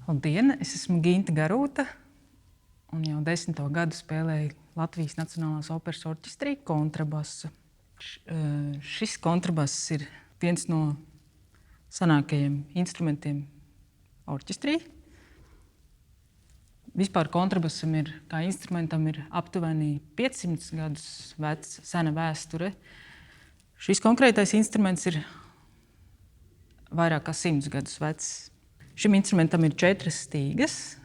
Labdien, es esmu Ginta Garūta un jau 10. gadu spēlēju Latvijas Nacionālās operas orķestrī kontrabasu. Šis kontrabass ir viens no senākajiem instrumentiem orķestrī. Vispār kontrabasam kā instrumentam ir aptuveni 500 gadus veca sena vēsture. Šis konkrētais instruments ir vairāk kā 100 gadus vecs. Šim instrumentam ir 4 stīgas,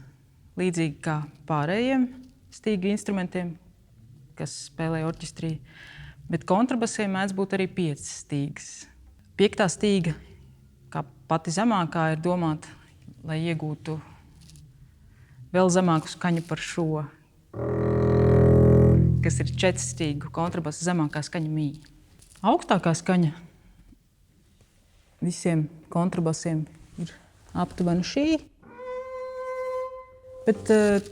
līdzīgi kā pārējiem stīgu instrumentiem, kas spēlē orķestrī, bet kontrabasiem mēdz būt arī 5 stīgas. 5. stīga, kā pati zemākā, ir domāta, lai iegūtu vēl zemāku skaņu par šo, kas ir 4 stīgu kontrabasa zemākā skaņa mī. Augstākā skaņa visiem kontrabasiem ir aptuveni šī, bet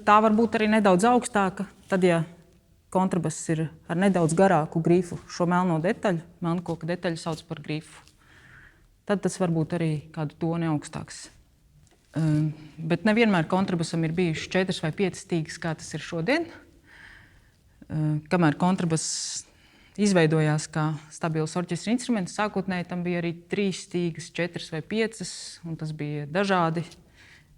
tā var būt arī nedaudz augstāka, tad, ja kontrabass ir ar nedaudz garāku grifu, šo melno detaļu, melnkoka detaļu sauc par grifu, tad tas var būt arī kādu toni augstāks. Bet nevienmēr kontrabasam ir bijušas 4 vai 5 stīgas, kā tas ir šodien. Kamēr kontrabass izveidojās kā stabils orķestra instruments, sākotnēji tam bija arī 3 stīgas, 4 vai 5, un tas bija dažādi,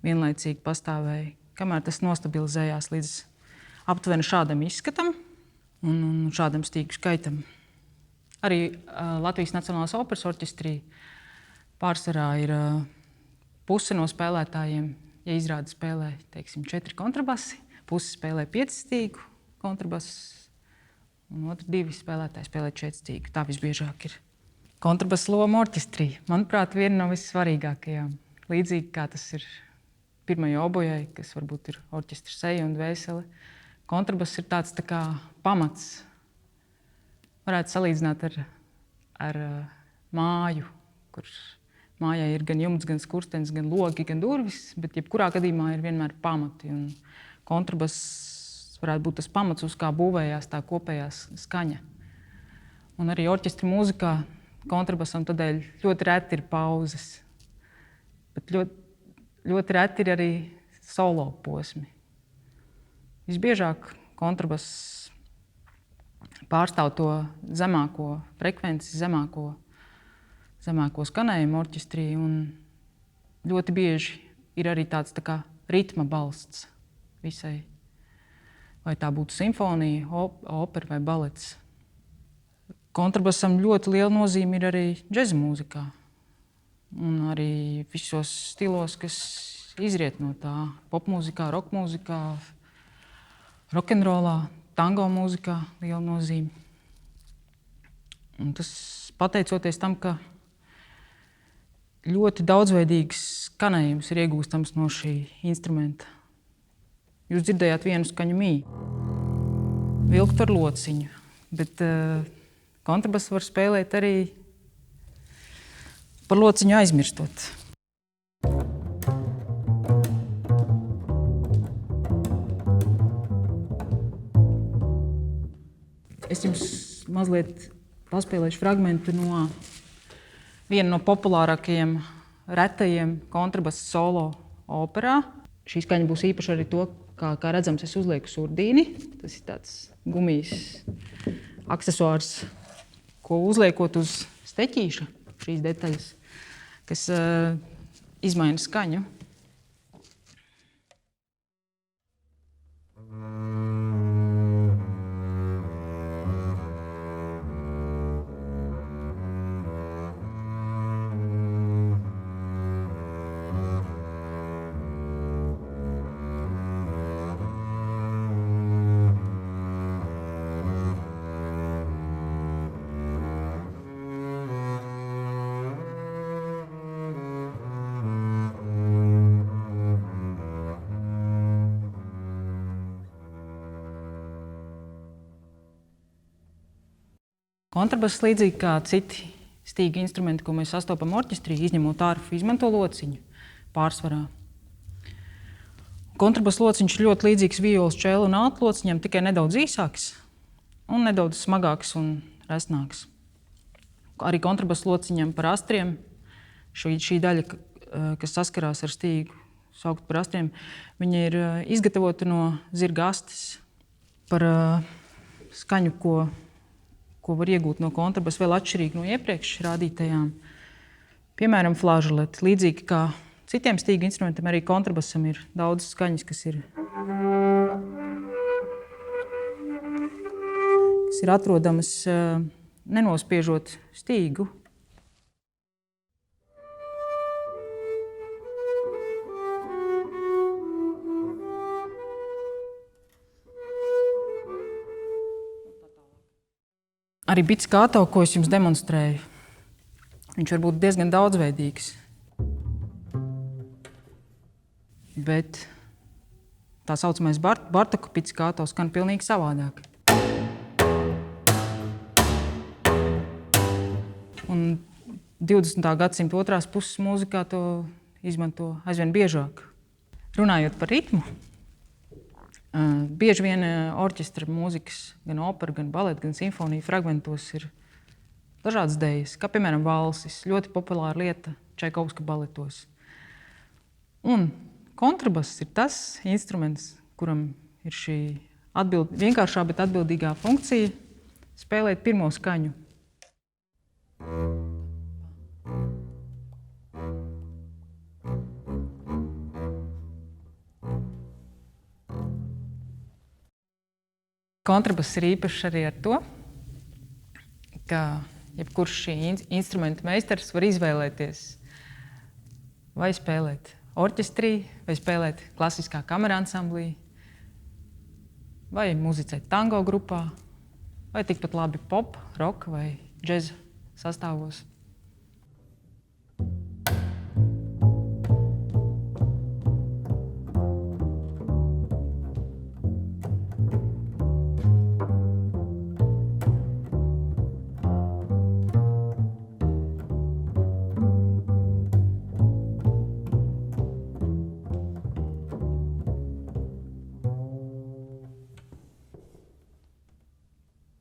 vienlaicīgi pastāvēja, kamēr tas nostabilizējās līdz aptuveni šādam izskatam un šādam stīgu skaitam. Arī Latvijas Nacionālās operas orķestrī pārsvarā ir puse no spēlētājiem, ja izrādi spēlē, teiksim, 4 kontrabasi, puse spēlē 5 stīgu kontrabasu, un otru 2 spēlētāji spēlē 4 stīgu. Tā visbiežāk ir. Kontrabasa loma orķestrī, manuprāt, viena no vissvarīgākajām. Līdzīgi kā tas ir pirmajai obojai, kas varbūt ir orķestra seja un dvēsele. Kontrabass ir tāds tā kā pamats. Varētu salīdzināt ar māju, kur mājai ir gan jumts, gan skurstenis, gan logi, gan durvis, bet jebkurā gadījumā ir vienmēr pamati. Un kontrabass varētu būt tas pamats, uz kā būvējās tā kopējā skaņa. Un arī orķestra mūzikā kontrabasam tādēļ ļoti reti ir pauzes. Bet ļoti reti ir arī solo posmi. Visbiežāk kontrabass pārstāv to zemāko frekvenci, zemāko skanējumu orķestrī, un ļoti bieži ir arī tāds tā kā ritma balsts visai. Vai tā būtu simfonija, opera vai balets. Kontrabasam ļoti liela nozīme ir arī džeza mūzikā. Un arī visos stilos, kas izriet no tā. Popmūzikā, rokmūzikā, rokenrolā, tango mūzikā liela nozīme. Un tas pateicoties tam, ka ļoti daudzveidīgs skanējums ir iegūstams no šī instrumenta. Jūs dzirdējāt vienu skaņu mī, vilkt ar lociņu, bet kontrabasu var spēlēt arī par lociņu aizmirstot. Es jums mazliet paspēlēšu fragmentu no viena no populārākajiem, retajiem kontrabasu solo operā. Šī skaņa būs īpaši arī to, kā redzams, es uzlieku surdīni. Tas ir tāds gumijas aksesuārs, ko uzliekot uz steķīša, šīs detaļas, kas izmaina skaņu. Kontrabass, līdzīgi kā citi stīgu instrumenti, ko mēs sastopam orķestrī, izņemot ārfu, izmanto lociņu pārsvarā. Kontrabasa lociņš ir ļoti līdzīgs violas, čēlu un altu lociņam, tikai nedaudz īsāks un nedaudz smagāks un resnāks. Arī kontrabasa lociņam par astriem šī daļa, kas saskarās ar stīgu, saukt par astriem, viņi ir izgatavoti no zirga astes par skaņu, ko var iegūt no kontrabasa, vēl atšķirīgi no iepriekš rādītajām. Piemēram, flažoleti. Līdzīgi kā citiem stīgu instrumentiem, arī kontrabasam ir daudz skaņas, kas ir atrodamas nenospiežot stīgu. Arī pizzicato, ko es jums demonstrēju, viņš var būt diezgan daudzveidīgs. Bet tā saucamais Bartoka pizzicato skan pilnīgi savādāk. Un 20. gadsimta otrās puses mūzikā to izmanto aizvien biežāk. Runājot par ritmu, bieži vien orķestra mūzikas, gan opera, gan baleta, gan simfonija fragmentos ir dažādas dejas, kā piemēram valsis, ļoti populāra lieta Čaikovska baletos. Un kontrabass ir tas instruments, kuram ir šī vienkāršā, bet atbildīgā funkcija spēlēt pirmo skaņu. Kontrabass ir īpašs arī ar to, ka jebkurš šī instrumenta meistars var izvēlēties vai spēlēt orķestrī, vai spēlēt klasiskā kameransamblī, vai muzicēt tango grupā, vai tikpat labi pop, roka vai džeza sastāvos.